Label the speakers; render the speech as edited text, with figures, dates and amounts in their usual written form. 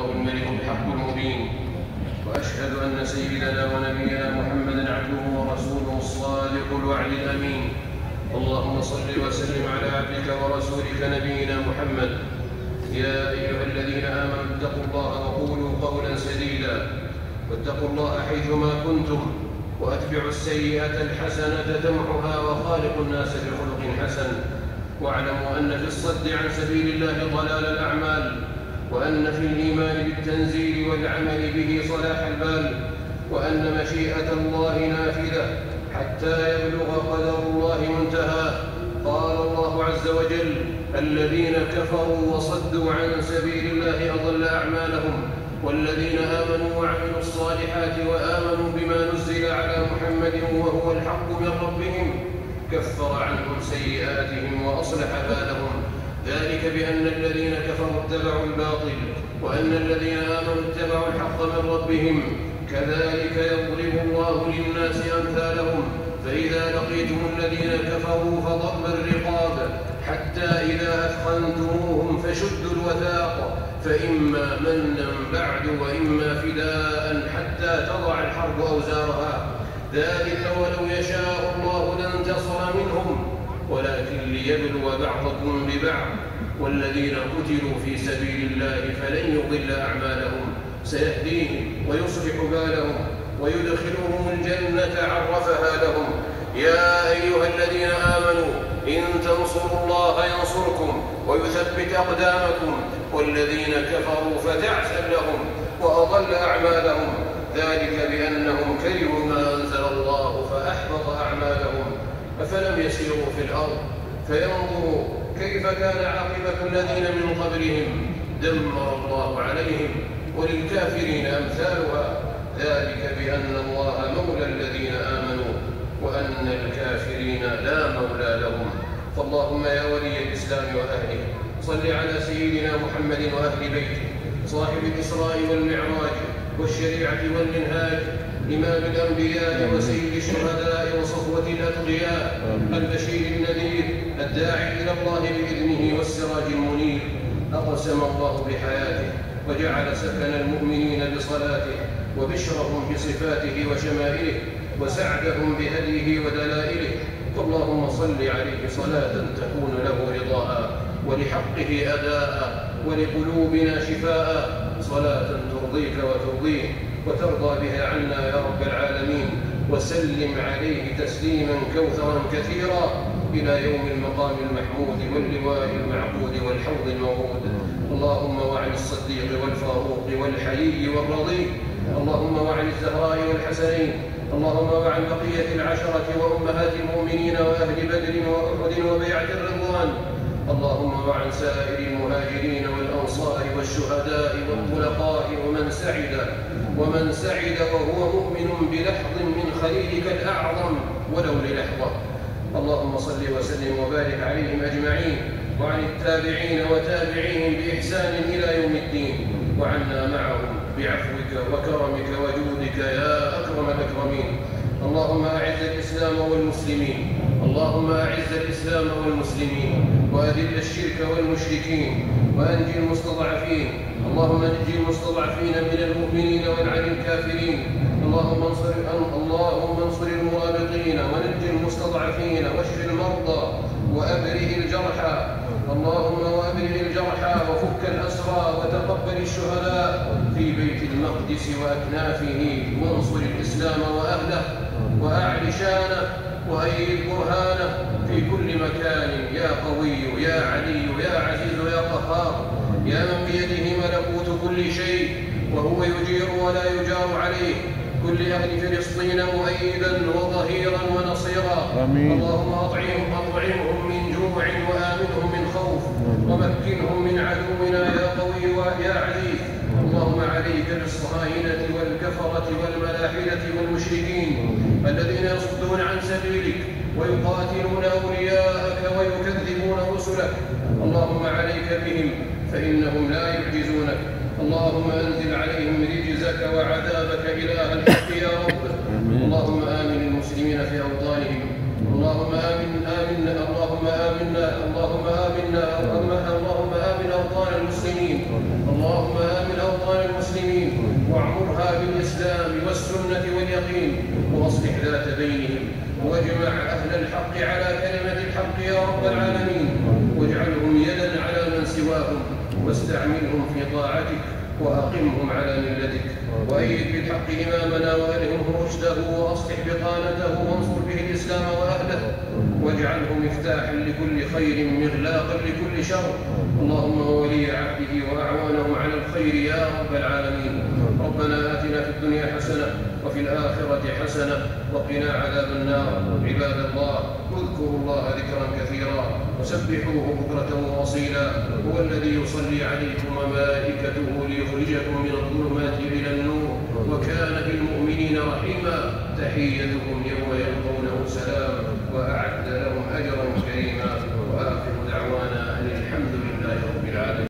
Speaker 1: الله الملك الحق المبين، وأشهد أن سيدنا ونبينا محمدًا عبده ورسوله الصادق الوعد الأمين. اللهم صل وسلم على عبدك ورسولك نبينا محمد. يا أيها الذين آمنوا اتقوا الله وقولوا قولا سديدا، واتقوا الله حيثما كنتم، وأتبعوا السيئة الحسنة تمحها، وخالقوا الناس بخلق حسن. واعلموا أن في الصد عن سبيل الله ضلال الأعمال، وأن في الإيمان بالتنزيل والعمل به صلاح البال، وأن مشيئة الله نافذة حتى يبلغ قدر الله منتهاه. قال الله عز وجل: الذين كفروا وصدوا عن سبيل الله أضل أعمالهم، والذين آمنوا وعملوا الصالحات وآمنوا بما نزل على محمد وهو الحق من ربهم كفر عنهم سيئاتهم وأصلح بالهم. ذلك بأن الذين كفروا اتبعوا الباطل، وأن الذين آمنوا اتبعوا الحق من ربهم. كذلك يضرب الله للناس أمثالهم. فإذا لقيتم الذين كفروا فضرب الرقاب حتى إذا أثخنتموهم فشدوا الوثاق، فإما منا بعد وإما فداء حتى تضع الحرب أوزارها. ذلك ولو يشاء الله لانتصر منهم، ولكن ليبلو بعضكم ببعض. والذين قتلوا في سبيل الله فلن يضل أعمالهم، سيهديهم ويصلح بالهم ويدخلهم الجنة عرفها لهم. يا أيها الذين آمنوا إن تنصروا الله ينصركم ويثبت أقدامكم، والذين كفروا فتعسا لهم وأضل أعمالهم. ذلك بأنهم كرهوا ما أنزل الله فأحبط أعمالهم. أفلم يسيروا في الأرض فينظروا كيف كان عاقبة الذين من قبلهم؟ دمر الله عليهم، وللكافرين أمثالها. ذلك بأن الله مولى الذين آمنوا وأن الكافرين لا مولى لهم. فاللهم يا ولي الإسلام وأهله صل على سيدنا محمد وأهل بيته، صاحب الإسراء والمعراج والشريعة والمنهاج، إمام الأنبياء وسيد الشهداء وصفوة الأتقياء، البشير النذير الداعي إلى الله بإذنه والسراج المنير. أقسم الله بحياته وجعل سكن المؤمنين بصلاته، وبشرهم بصفاته وشمائله، وسعدهم بهديه ودلائله. فاللهم صل عليه صلاة تكون له رضاء، ولحقه أداء، ولقلوبنا شفاء. صلاة ترضيك وترضيه وترضى بها عنا يا رب العالمين. وسلم عليه تسليما كوثرا كثيرا إلى يوم المقام المحمود واللواء المعقود والحوض المورود. اللهم وعن الصديق والفاروق والحيي والرضي، اللهم وعن الزهراء والحسنين، اللهم وعن بقية العشرة وأمهات المؤمنين وأهل بدر وأحد وبيعة الرضوان، اللهم وعن سائر المهاجرين والأنصار والشهداء والطلقاء ومن سعد وهو مؤمن بلحظ من خليلك الأعظم ولو للحظة. اللهم صل وسلم وبارك عليهم أجمعين، وعن التابعين وتابعيهم بإحسان إلى يوم الدين، وعنا معهم بعفوك وكرمك وجودك يا أكرم الأكرمين. اللهم أعز الإسلام والمسلمين، اللهم أعز الإسلام والمسلمين، وأذل الشرك والمشركين، وأنجي المستضعفين. اللهم نجي المستضعفين من المؤمنين والعن الكافرين. اللهم انصر المرابطين، ونجي المستضعفين، واشف المرضى، وأبره الجرحى. اللهم وأبره الجرحى، وفك الأسرى، وتقبل الشهداء في بيت المقدس وأكنافه، وانصر الإسلام وأهله، وأعل شانه، وأيد برهانه في كل مكان يا قوي يا علي يا عزيز يا قهار، يا من بيده ملكوت كل شيء وهو يجير ولا يجار عليه. كل أهل فلسطين مؤيدا وظهيرا ونصيرا. اللهم أطعمهم من جوع وآمنهم من خوف، ومكنهم من عدونا يا قوي يا عزيز. اللهم عليك بالصهاينة والكفرة والملاحدة والمشركين الذين يصدون عن سبيلك ويقاتلون أولياءك ويكذبون رسلك. اللهم عليك بهم فإنهم لا يعجزونك. اللهم أنزل عليهم رجزك وعذابك إله الحق يا رب. اللهم آمن المسلمين في أوطانهم. اللهم آمن أوطان المسلمين. اللهم آمن أوطان المسلمين، واعمرها بالإسلام والسنة واليقين، وأصلح ذات بينهم، واجمع أهل الحق على كلمة الحق يا رب العالمين، واجعلهم يدا على من سواهم، واستعملهم في طاعتك، وأقمهم على ملتك، وأيد بالحق إمامنا وألهمه رشده، وأصلح بطانته، وانصر به الإسلام وأهله، واجعله مفتاحا لكل خير مغلاقا لكل شر. اللهم ولي عهده وأعوانه على الخير يا رب العالمين. ربنا آتنا في الدنيا حسنة وفي الآخرة حسنة وقنا عذاب النار. عباد الله، اذكروا الله ذكرا كثيرا وسبحوه بكرة وأصيلا. هو الذي يصلي عليكم وملائكته ليخرجكم من الظلمات إلى النور، وكان بالمؤمنين رحيما. تحيتهم يوم يلقونه سلام، وأعد لهم أجرا كريما. وآخر دعوانا أن الحمد لله رب العالمين.